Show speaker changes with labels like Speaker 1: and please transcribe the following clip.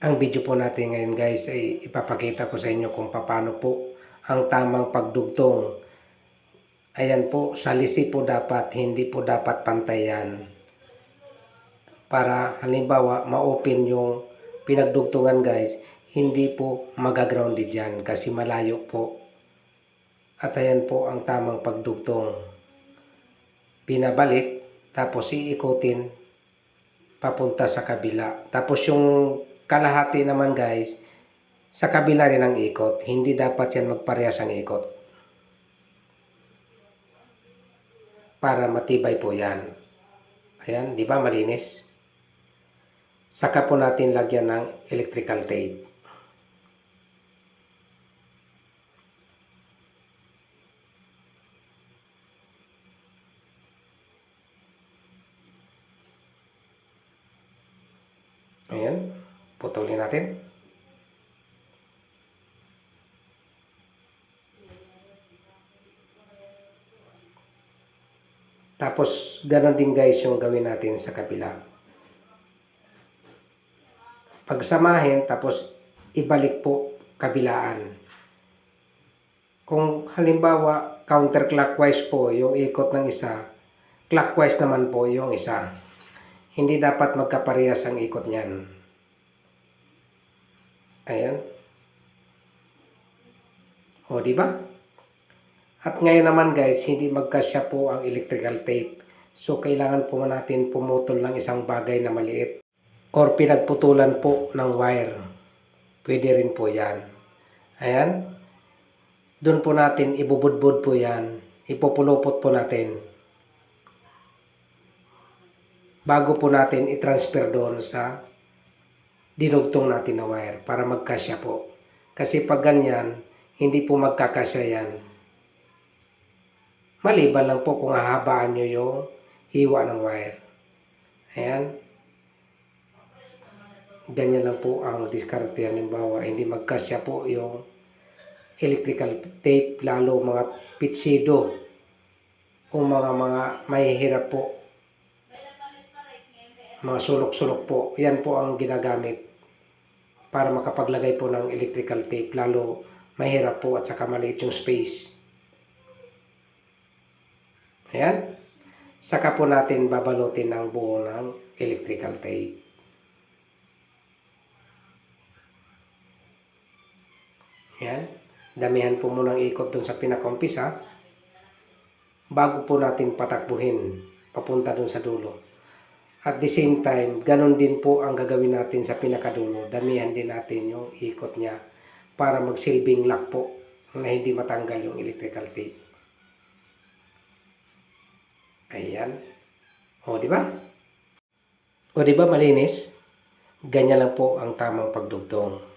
Speaker 1: Ang video po natin ngayon guys ay ipapakita ko sa inyo kung paano po ang tamang pagdugtong. Ayan po, sa lisi po dapat, hindi po dapat pantayan. Para halimbawa ma-open yung pinagdugtungan guys, hindi po magagrounded yan kasi malayo po. At ayan po ang tamang pagdugtong. Pinabalik, tapos iikutin papunta sa kabila. Tapos yung kalahati naman guys, sa kabila rin ang ikot. Hindi dapat yan magparehas ang ikot. Para matibay po yan. Ayan, di ba malinis? Saka po natin lagyan ng electrical tape. Ayan, putulin natin. Tapos, ganon din guys yung gawin natin sa kabila. Pagsamahin, tapos ibalik po kabilaan. Kung halimbawa, counterclockwise po yung ikot ng isa, clockwise naman po yung isa. Hindi dapat magkaparehas ang ikot niyan. Ayan. O, di ba? At ngayon naman guys, hindi magkasya po ang electrical tape. So, kailangan po natin pumutol ng isang bagay na maliit. Or pinagputulan po ng wire. Pwede rin po yan. Ayan. Doon po natin ibubudbud po yan. Ipupulupot po natin. Bago po natin i-transfer doon sa dinugtong natin na wire para magkasya po. Kasi pag ganyan, hindi po magkakasya yan. Maliban lang po kung hahabaan nyo yung hiwa ng wire. Ayan. Ganyan lang po ang diskarte. Halimbawa, hindi magkasya po yung electrical tape, lalo mga pitsido o mga mahihirap po. Mga sulok-sulok po. Yan po ang ginagamit para makapaglagay po ng electrical tape. Lalo mahirap po at saka maliit yung space. Ayan. Saka po natin babalutin ang buo ng electrical tape. Ayan. Damihan po muna ang ikot dun sa pinakaumpisa bago po natin patakbuhin papunta dun sa dulo. At the same time, ganun din po ang gagawin natin sa pinakadulo. Damihan din natin yung ikot niya para magsilbing lock po na hindi matanggal yung electrical tape. Ayan. O, di ba? O, di ba malinis? Ganyan lang po ang tamang pagdugtong.